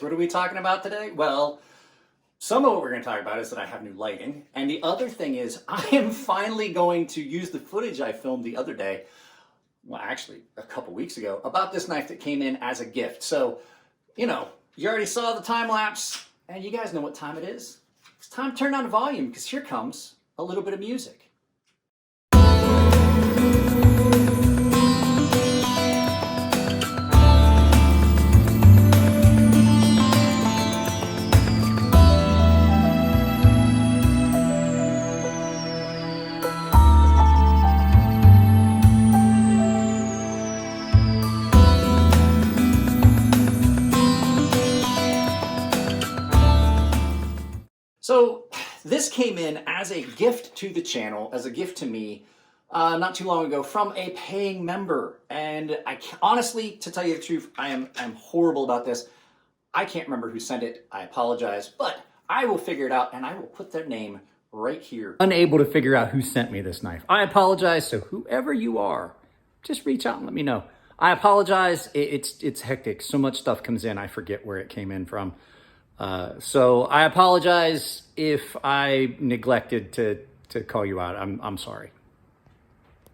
guys, what are we talking about today? Well, some of what we're going to talk about is that I have new lighting. And the other thing is I am finally going to use the footage I filmed the other day, well, actually a couple weeks ago, about this knife that came in as a gift. So, you know, you already saw the time lapse and you guys know what time it is. It's time to turn down the volume because here comes a little bit of music. So this came in as a gift to the channel, as a gift to me, not too long ago from a paying member. And honestly, to tell you the truth, I'm horrible about this. I can't remember who sent it. I apologize, but I will figure it out and I will put their name right here. Unable to figure out who sent me this knife. I apologize. So whoever you are, just reach out and let me know. I apologize. It's hectic. So much stuff comes in. I forget where it came in from. So I apologize if I neglected to call you out. I'm sorry.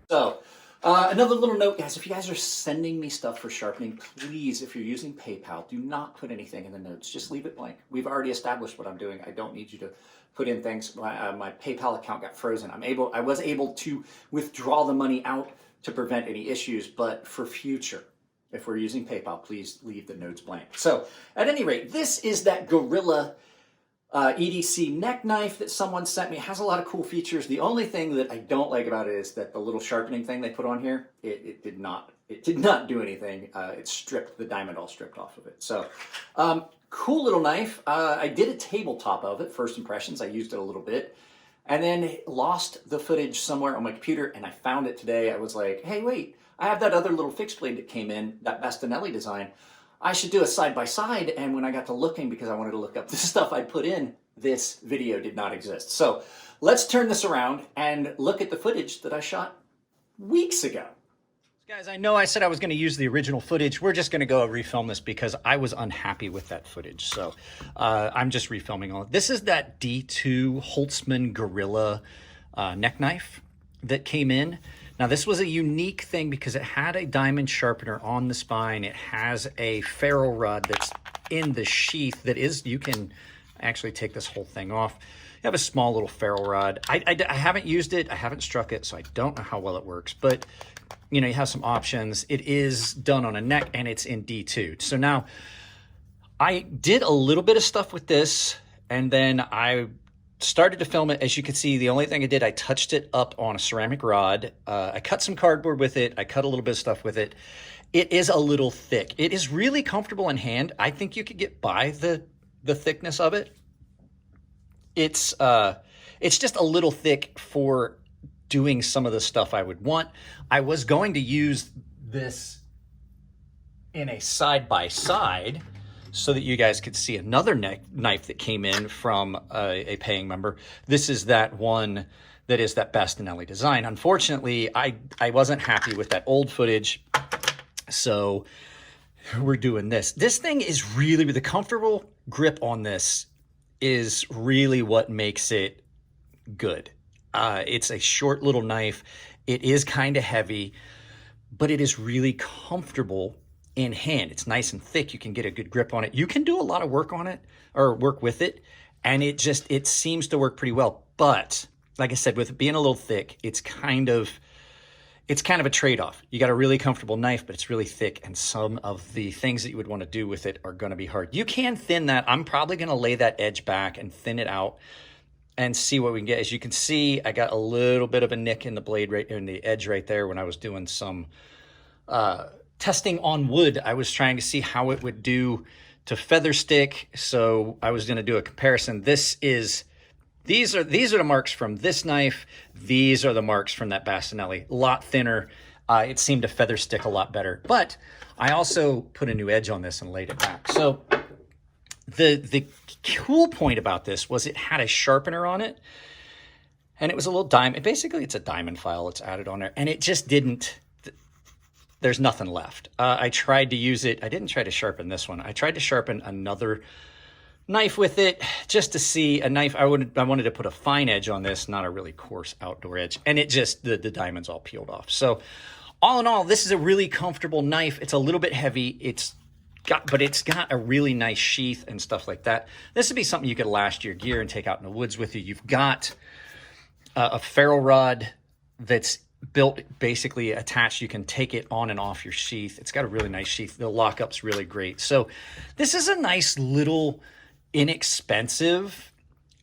So another little note, guys, if you guys are sending me stuff for sharpening, please, if you're using PayPal, do not put anything in the notes. Just leave it blank. We've already established what I'm doing. I don't need you to put in things. My PayPal account got frozen. I was able to withdraw the money out to prevent any issues, but for future, if we're using PayPal, please leave the notes blank. So at any rate, this is that Gorilla EDC neck knife that someone sent me. It has a lot of cool features. The only thing that I don't like about it is that the little sharpening thing they put on here, it did not do anything. It stripped the diamond all stripped off of it. So cool little knife. I did a tabletop of it, first impressions. I used it a little bit and then lost the footage somewhere on my computer and I found it today. I was like, hey, wait. I have that other little fixed blade that came in, that Bastinelli design. I should do a side-by-side, and when I got to looking, because I wanted to look up the stuff I put in, this video did not exist. So let's turn this around and look at the footage that I shot weeks ago. Guys, I know I said I was going to use the original footage. We're just going to go refilm this because I was unhappy with that footage. So I'm just refilming all. This is that D2 Holtsman Gorilla neck knife that came in. Now this was a unique thing because it had a diamond sharpener on the spine. It has a ferrule rod that's in the sheath that is, you can actually take this whole thing off. You have a small little ferrule rod. I haven't used it, I haven't struck it, so I don't know how well it works, but you know, you have some options. It is done on a neck and it's in D2. So now I did a little bit of stuff with this and then I started to film it. As you can see, the only thing I did, I touched it up on a ceramic rod. I cut some cardboard with it. I cut a little bit of stuff with it. It is a little thick. It is really comfortable in hand. I think you could get by the thickness of it. It's just a little thick for doing some of the stuff I would want. I was going to use this in a side-by-side so that you guys could see another knife that came in from a paying member. This is that one that is that Bastinelli design. Unfortunately, I wasn't happy with that old footage, so we're doing this. This thing is really, the comfortable grip on this is really what makes it good. It's a short little knife. It is kind of heavy, but it is really comfortable in hand. It's nice and thick. You can get a good grip on it. You can do a lot of work on it or work with it. And it seems to work pretty well. But like I said, with it being a little thick, it's kind of a trade-off. You got a really comfortable knife, but it's really thick. And some of the things that you would want to do with it are going to be hard. You can thin that. I'm probably going to lay that edge back and thin it out and see what we can get. As you can see, I got a little bit of a nick in the blade right in the edge right there when I was doing some testing on wood. I was trying to see how it would do to feather stick. So I was going to do a comparison. These are the marks from this knife. These are the marks from that Bastinelli. A lot thinner. It seemed to feather stick a lot better. But I also put a new edge on this and laid it back. So the cool point about this was it had a sharpener on it. And it was a little diamond. Basically, it's a diamond file. It's added on there. And it just didn't there's nothing left. I tried to use it. I didn't try to sharpen this one. I tried to sharpen another knife with it just to see a knife. I wanted to put a fine edge on this, not a really coarse outdoor edge. And it just, the diamonds all peeled off. So all in all, this is a really comfortable knife. It's a little bit heavy. But it's got a really nice sheath and stuff like that. This would be something you could lash to your gear and take out in the woods with you. You've got a ferrule rod that's built basically attached. You can take it on and off your sheath. It's got a really nice sheath. The lockup's really great. So this is a nice little inexpensive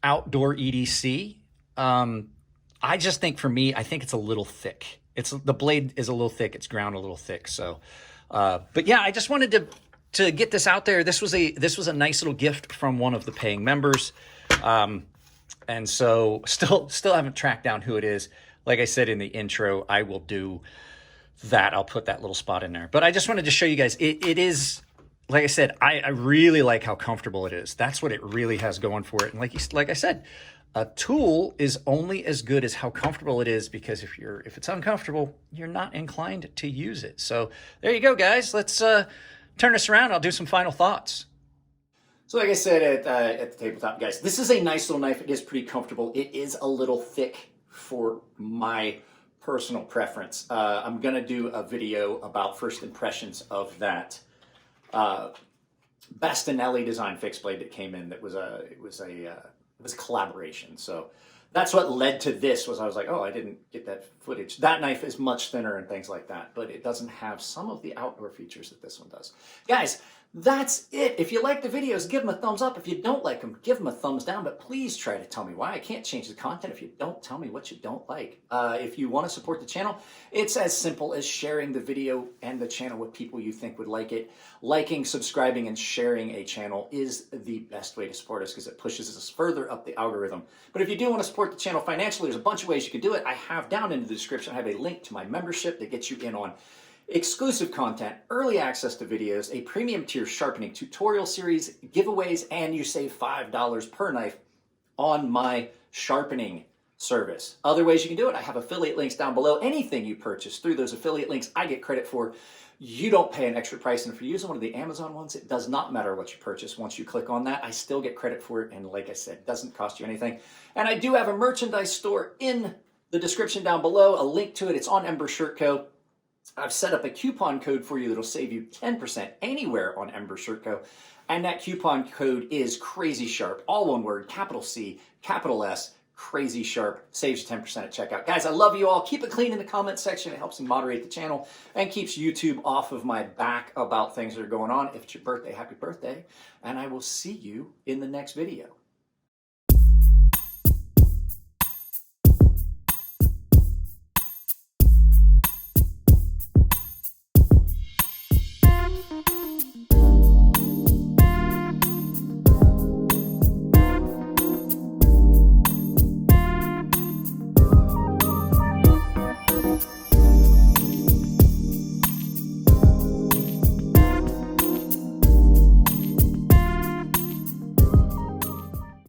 outdoor EDC. I just think for me, I think it's a little thick. The blade is a little thick. It's ground a little thick. So, but yeah, I just wanted to get this out there. This was a nice little gift from one of the paying members. And so still haven't tracked down who it is. Like I said in the intro, I will do that. I'll put that little spot in there. But I just wanted to show you guys, it is, like I said, I really like how comfortable it is. That's what it really has going for it. And like I said, a tool is only as good as how comfortable it is, because if it's uncomfortable, you're not inclined to use it. So there you go, guys. Let's turn this around. I'll do some final thoughts. So like I said at the tabletop, guys, this is a nice little knife. It is pretty comfortable. It is a little thick for my personal preference. I'm going to do a video about first impressions of that Bastinelli design fixed blade that came in. It was a collaboration. So that's what led to this. I was like, oh, I didn't get that footage. That knife is much thinner and things like that, but it doesn't have some of the outdoor features that this one does. Guys, that's it. If you like the videos, give them a thumbs up. If you don't like them, give them a thumbs down, but please try to tell me why. I can't change the content if you don't tell me what you don't like. If you want to support the channel, it's as simple as sharing the video and the channel with people you think would like it. Liking, subscribing, and sharing a channel is the best way to support us, because it pushes us further up the algorithm. But if you do want to support the channel financially, there's a bunch of ways you can do it. I have down in the description, I have a link to my membership that gets you in on exclusive content, early access to videos, a premium tier sharpening tutorial series, giveaways, and you save $5 per knife on my sharpening service. Other ways you can do it, I have affiliate links down below. Anything you purchase through those affiliate links, I get credit for. You don't pay an extra price, and if you're using one of the Amazon ones, it does not matter what you purchase. Once you click on that, I still get credit for it, and like I said, it doesn't cost you anything. And I do have a merchandise store in the description down below, a link to it. It's on Ember Shirt Co. I've set up a coupon code for you that'll save you 10% anywhere on Ember Shirt Co. And that coupon code is CrazySharp, all one word, capital C, capital S, CrazySharp. Saves you 10% at checkout. Guys, I love you all. Keep it clean in the comment section. It helps me moderate the channel and keeps YouTube off of my back about things that are going on. If it's your birthday, happy birthday. And I will see you in the next video.